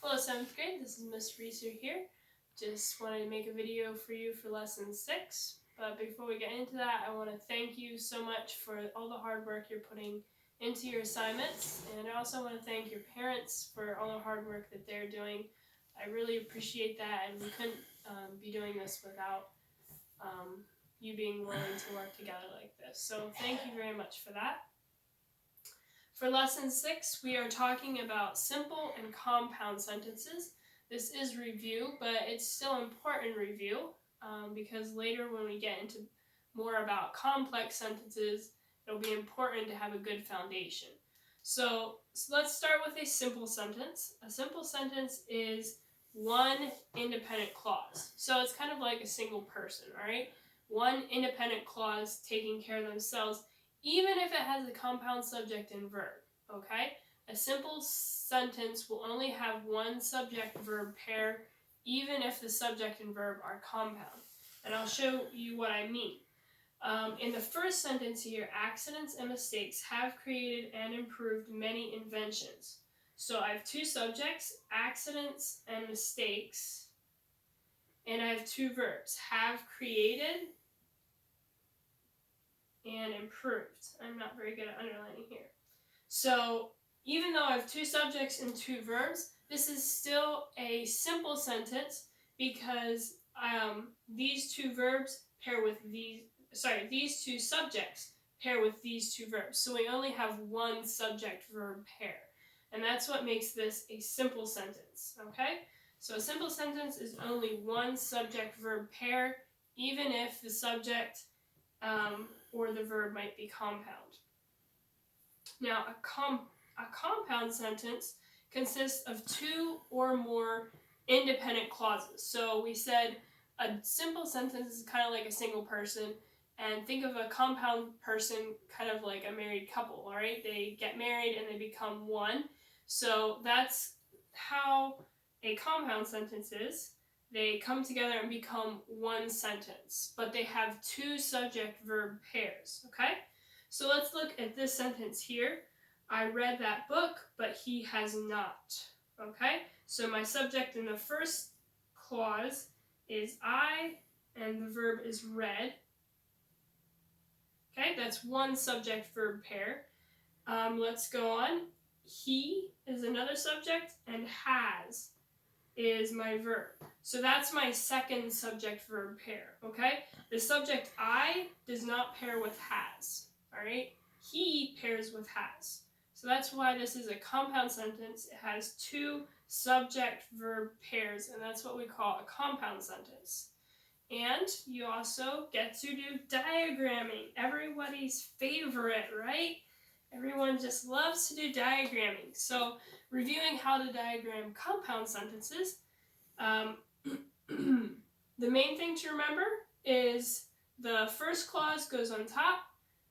Hello 7th grade, this is Miss Reeser here. Just wanted to make a video for you for lesson 6. But before we get into that, I want to thank you so much for all the hard work you're putting into your assignments. And I also want to thank your parents for all the hard work that they're doing. I really appreciate that, and we couldn't be doing this without you being willing to work together like this. So thank you very much for that. For lesson 6, we are talking about simple and compound sentences. This is review, but it's still important review because later when we get into more about complex sentences, it'll be important to have a good foundation. So let's start with a simple sentence. A simple sentence is one independent clause. So it's kind of like a single person, all right? One independent clause taking care of themselves, even if it has a compound subject and verb, okay? A simple sentence will only have one subject-verb pair, even if the subject and verb are compound. And I'll show you what I mean. In the first sentence here, accidents and mistakes have created and improved many inventions. So I have two subjects, accidents and mistakes, and I have two verbs, have created and improved. I'm not very good at underlining here. So even though I have two subjects and two verbs, this is still a simple sentence because these two verbs pair with these two subjects pair with these two verbs. So we only have one subject-verb pair. And that's what makes this a simple sentence, okay? So a simple sentence is only one subject-verb pair, even if the subject or the verb might be compound. Now, a compound sentence consists of two or more independent clauses. So we said a simple sentence is kind of like a single person, and think of a compound person kind of like a married couple, all right? They get married and they become one. So that's how a compound sentence is. They come together and become one sentence, but they have two subject-verb pairs, okay? So let's look at this sentence here. I read that book, but he has not, okay? So my subject in the first clause is I, and the verb is read. Okay, that's one subject-verb pair. Let's go on. He is another subject, and has is my verb. So that's my second subject-verb pair, okay? The subject I does not pair with has, all right? He pairs with has. So that's why this is a compound sentence. It has two subject-verb pairs, and that's what we call a compound sentence. And you also get to do diagramming, everybody's favorite, right? Everyone just loves to do diagramming. So reviewing how to diagram compound sentences, the main thing to remember is the first clause goes on top,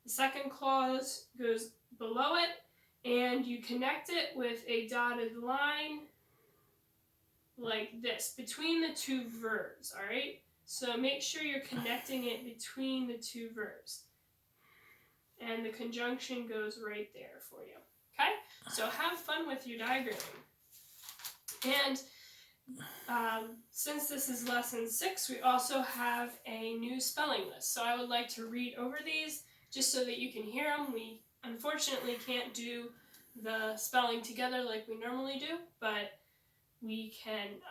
the second clause goes below it, and you connect it with a dotted line like this, between the two verbs, all right? So make sure you're connecting it between the two verbs. And the conjunction goes right there for you, okay? So have fun with your diagramming. And since this is lesson 6, we also have a new spelling list. So I would like to read over these just so that you can hear them. We unfortunately can't do the spelling together like we normally do, but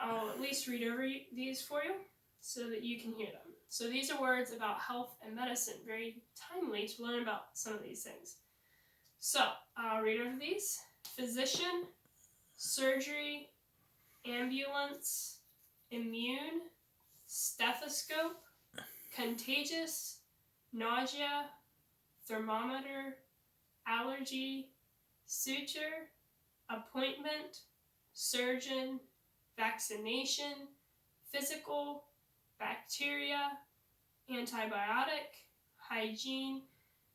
I'll at least read over these for you so that you can hear them. So these are words about health and medicine, very timely to learn about some of these things. So I'll read over these. Physician, surgery, ambulance, immune, stethoscope, contagious, nausea, thermometer, allergy, suture, appointment, surgeon, vaccination, physical, bacteria, antibiotic, hygiene,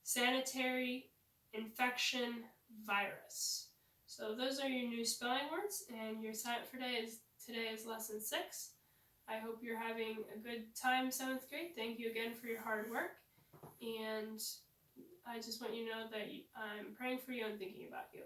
sanitary, infection, virus. So those are your new spelling words, and your assignment for today is lesson 6. I hope you're having a good time, 7th grade. Thank you again for your hard work, and I just want you to know that I'm praying for you and thinking about you.